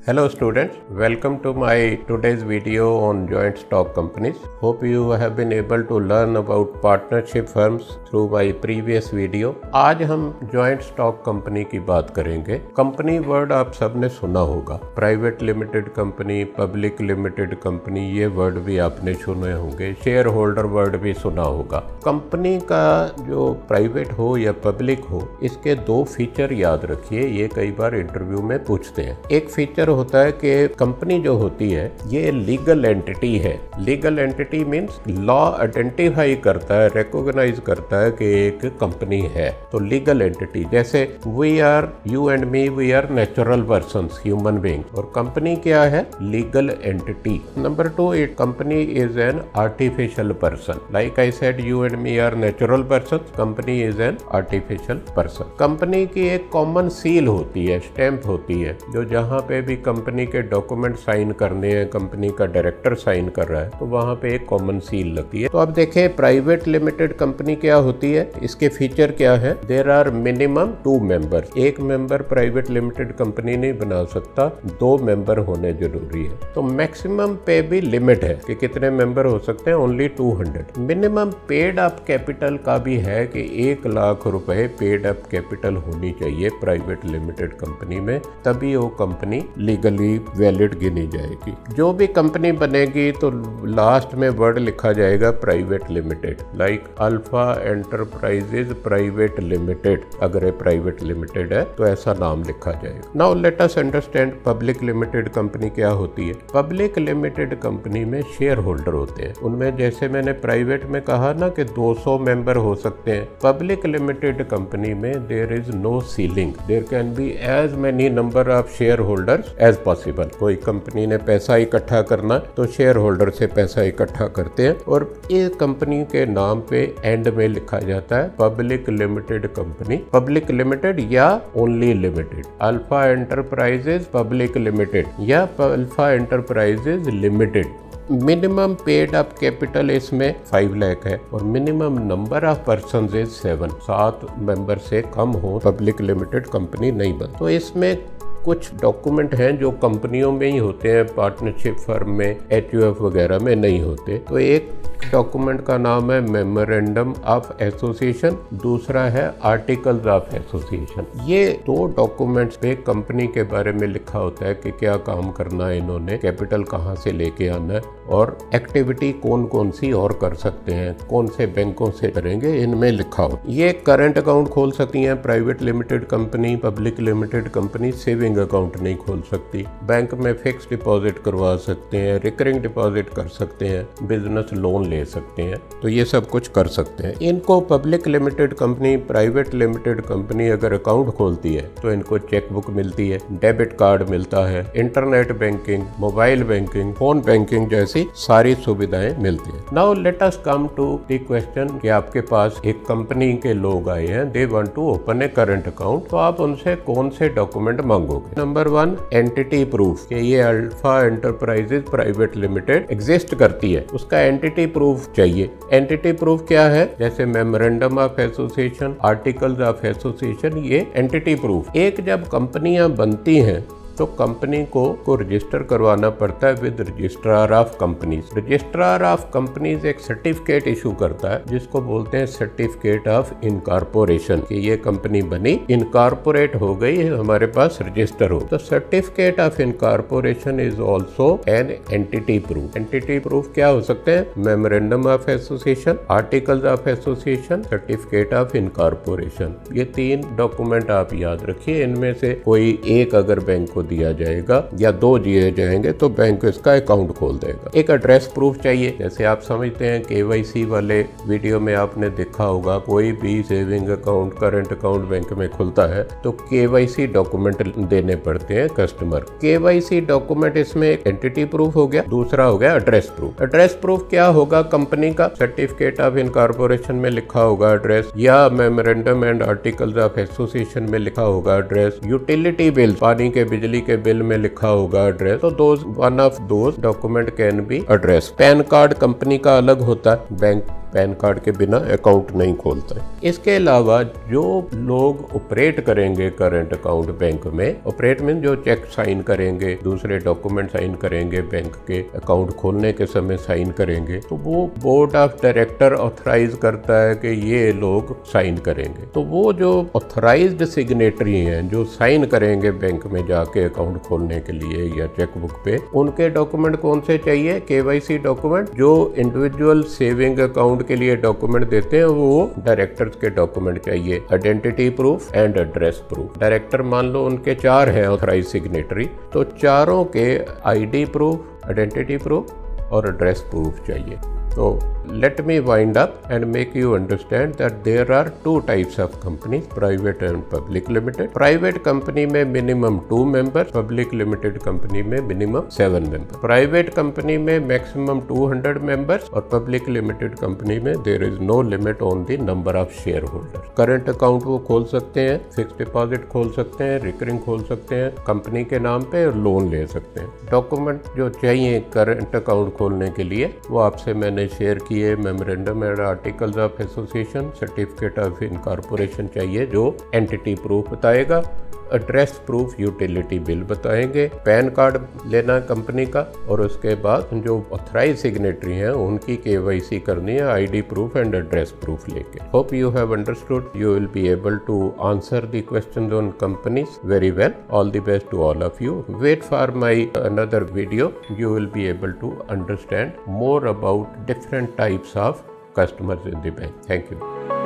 Hello students, welcome to my today's video on joint stock companies. Hope you have been able to learn about partnership firms through my previous video. आज हम joint stock company की बात करेंगे। Company word आप सबने सुना होगा, private limited company, public limited company, ये वर्ड भी आपने सुने होंगे, शेयर होल्डर वर्ड भी सुना होगा। कंपनी का जो प्राइवेट हो या पब्लिक हो, इसके दो फीचर याद रखिए, ये कई बार इंटरव्यू में पूछते हैं। एक फीचर होता है कि कंपनी जो होती है ये लीगल एंटिटी है। Legal entity means law identify करता है, रिकॉग्नाइज करता है कि एक कंपनी है। तो लीगल एंटिटी, जैसे we are, you and me, we are natural persons, human being, और कंपनी क्या है? Legal entity. Number 2, it company is an artificial person. Like I said, you and me are natural person, company is an artificial person. Company की एक common seal होती है, stamp होती है, जो जहाँ पे भी कंपनी के डॉक्यूमेंट साइन करने हैं, कंपनी का डायरेक्टर साइन कर रहा है, तो वहाँ पे एक कॉमन सील लगती है। तो अब देखें प्राइवेट लिमिटेड कंपनी क्या होती है, इसके फीचर क्या है? There are minimum 2 member. एक मेंबर प्राइवेट लिमिटेड कंपनी नहीं बना सकता, 2 मेंबर होने जरूरी है। तो मैक्सिमम पे भी लिमिट है कि कितने मेंबर हो सकते हैं, only 200। Minimum paid up capital का भी है कि 1 लाख रुपए पेड अप कैपिटल होनी चाहिए प्राइवेट लिमिटेड कंपनी में, तभी वो कंपनी लीगली वैलिड गिनी जाएगी। जो भी कंपनी बनेगी तो लास्ट में वर्ड लिखा जाएगा private limited, like alpha enterprises private limited. अगर ये प्राइवेट लिमिटेड है तो ऐसा नाम लिखा जाएगा। Now let us understand public limited company क्या होती है। पब्लिक लिमिटेड कंपनी में शेयर होल्डर होते हैं। उनमें जैसे मैंने प्राइवेट में कहा ना कि 200 मेंबर हो सकते हैं, पब्लिक लिमिटेड कंपनी में there is no ceiling, there can be as many number of share holders as possible. कोई कंपनी ने पैसा इकट्ठा करना तो शेयर होल्डर से पैसा इकट्ठा करते हैं, और ये कंपनी के नाम पे एंड में लिखा जाता है public limited company, public limited या only limited, alpha enterprises public limited या alpha enterprises limited. Minimum paid up capital इसमें 5 लाख है, और minimum number of person is 7 member से कम हो पब्लिक लिमिटेड कंपनी नहीं बन। तो इसमें कुछ डॉक्यूमेंट हैं जो कंपनियों में ही होते हैं, पार्टनरशिप फर्म में, HUF वगैरह में नहीं होते। तो एक डॉक्यूमेंट का नाम है मेमोरेंडम ऑफ एसोसिएशन, दूसरा है आर्टिकल्स ऑफ एसोसिएशन। ये 2 डॉक्यूमेंट्स पे कंपनी के बारे में लिखा होता है कि क्या काम करना है इन्होंने, कैपिटल कहाँ से लेके आना है, और एक्टिविटी कौन कौन सी और कर सकते हैं, कौन से बैंकों से करेंगे, इनमें लिखा हो। ये करंट अकाउंट खोल सकती हैं private limited company, public limited company saving account नहीं खोल सकती। बैंक में फिक्स डिपॉजिट करवा सकते हैं, रिकरिंग डिपॉजिट कर सकते हैं, बिजनेस लोन ले सकते हैं, तो ये सब कुछ कर सकते हैं। इनको public limited company, private limited company अगर अकाउंट खोलती है तो इनको चेकबुक मिलती है, डेबिट कार्ड मिलता है, internet banking, mobile banking, phone banking जैसी सारी सुविधाएं मिलती है। Now let us come to the question कि आपके पास एक कंपनी के लोग आए हैं, they want to open a current account, तो आप उनसे कौन से डॉक्यूमेंट मांगोगे? नंबर 1, एंटिटी प्रूफ कि ये alpha enterprises private limited exist करती है, उसका एंटिटी प्रूफ चाहिए। एंटिटी प्रूफ क्या है? जैसे memorandum of association, articles of association, ये एंटिटी प्रूफ। एक जब कंपनियां बनती हैं तो कंपनी को रजिस्टर करवाना पड़ता है with registrar of companies. Registrar of companies एक सर्टिफिकेट इशू करता है जिसको बोलते हैं सर्टिफिकेट ऑफ इनकॉर्पोरेशन, कि ये कंपनी बनी, इनकॉर्पोरेट हो गई, हमारे पास रजिस्टर हो। तो certificate of incorporation is also an entity proof. Entity proof क्या हो सकते हैं? Memorandum of association, articles of association, certificate of incorporation. ये 3 डॉक्यूमेंट आप याद रखिए, इनमें से कोई एक अगर बैंक को दिया जाएगा या 2 दिए जाएंगे तो बैंक इसका अकाउंट खोल देगा। एक एड्रेस प्रूफ चाहिए, जैसे आप समझते हैं KYC वाले वीडियो में आपने देखा होगा, कोई भी saving account, current account bank में खुलता है तो KYC डॉक्यूमेंट देने पड़ते हैं कस्टमर। KYC डॉक्यूमेंट इसमें एक एंटिटी प्रूफ हो गया, दूसरा हो गया एड्रेस प्रूफ। एड्रेस प्रूफ क्या होगा? कंपनी का सर्टिफिकेट ऑफ इनकॉर्पोरेशन में लिखा होगा एड्रेस, या memorandum and articles of association में लिखा होगा एड्रेस, यूटिलिटी बिल, पानी के बिजली के बिल में लिखा होगा एड्रेस। तो one of those document can be address. Pan card company का अलग होता है, बैंक पैन कार्ड के बिना अकाउंट नहीं खोलता है। इसके अलावा जो लोग ऑपरेट करेंगे करंट अकाउंट बैंक में, ऑपरेट मीन जो चेक साइन करेंगे, दूसरे डॉक्यूमेंट साइन करेंगे, बैंक के अकाउंट खोलने के समय साइन करेंगे, तो वो बोर्ड ऑफ डायरेक्टर ऑथराइज करता है कि ये लोग साइन करेंगे। तो वो जो ऑथराइज्ड सिग्नेटरी हैं जो साइन करेंगे बैंक में जाके अकाउंट खोलने के लिए या चेकबुक पे, उनके डॉक्यूमेंट कौन से चाहिए? KYC document. जो इंडिविजुअल सेविंग अकाउंट के लिए डॉक्यूमेंट देते हैं वो डायरेक्टर्स के डॉक्यूमेंट चाहिए, identity proof and address proof. Director मान लो उनके 4 हैं ऑथराइज सिग्नेटरी, तो चारों के आईडी प्रूफ, आइडेंटिटी प्रूफ और एड्रेस प्रूफ चाहिए। तो let me wind up and make you understand that there are 2 types of companies, private and public limited. Private company में minimum 2 members, public limited company में minimum 7 members. Private company में maximum 200 members और public limited company में there is no limit on the number of shareholders. Current account वो खोल सकते हैं, fixed deposit खोल सकते हैं, recurring खोल सकते हैं, कंपनी के नाम पे लोन ले सकते हैं। डॉक्यूमेंट जो चाहिए करंट अकाउंट खोलने के लिए वो आपसे मैंने शेयर किए। Memorandum and articles of association, certificate of incorporation चाहिए जो एंटिटी प्रूफ बताएगा, एड्रेस प्रूफ यूटिलिटी बिल बताएंगे, पैन कार्ड लेना कंपनी का, और उसके बाद जो ऑथराइज सिग्नेटरी हैं उनकी केवाईसी करनी है, ID proof and address proof लेके। Hope you have understood, you will be able to answer the questions on companies very well. All the best to all of you. Wait for my another video, you will be able to understand more about different types of customers in the bank. Thank you.